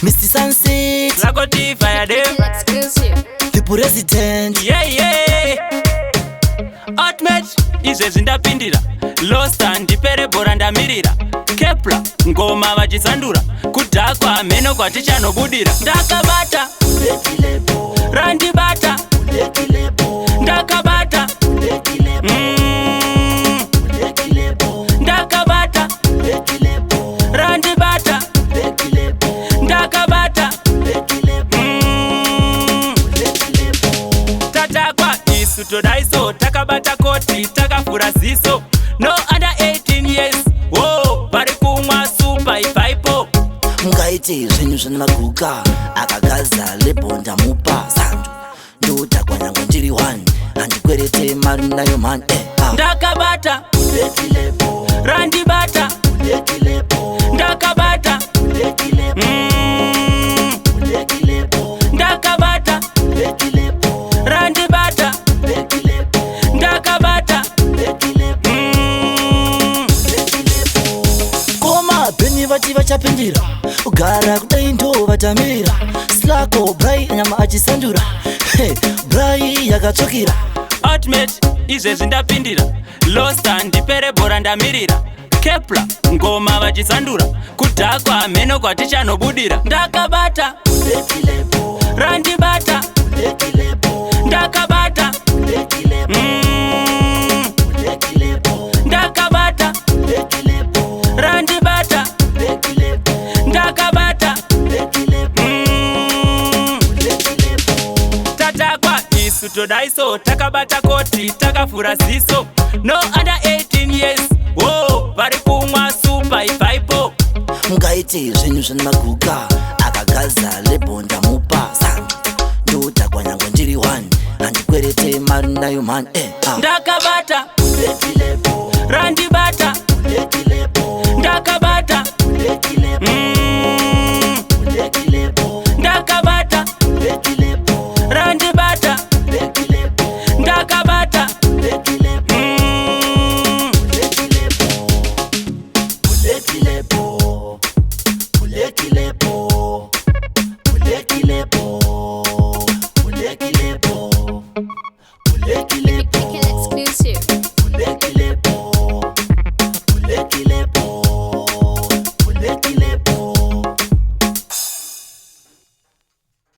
Mr. Sunset, Slacco fire them. the president. Yeah. Ultimate izve zvindapindira. Losta ndipere bhora ndamirira. Kepla ngoma vachisandura. Kudhakwa mheno kwatichanobudira. Ndakabata randibata ndakabata ndakabata randibata ndakabata tatakwa isu todaiso takabata koti takafura ziso no under 18 years wo vari kumwa supa ipaipo Mungaite zvinhu zvine maguka akagaza lebhonda mupa sandu ndotakwa nyange ndiri 1 handikwerete mari nayo man ndakabata randibata ndakabata ndakabata randibata ndakabata koma bheni vati vachapindira ugara kudai ndo vatamira Slacco brai nyama achisandura brai yakatsvukira Ultimate izve zvindapindira. Losta ndipere bhora ndamirira. Kepla ngoma vachisandura. Kudhakwa mheno kwatichanobudira. Ndakabata randibata ndakabata ndakabata randibata ndakabata tatakwa isu todaiso takabata koti takafura ziso no under 18 years wo vari kumwa supa ipaipo Mungaite zvinhu zvine maguka akagaza lebhonda mupa sandu ndotakwa nyange ndiri 1 handikwerete mari nayo man ndakabata randi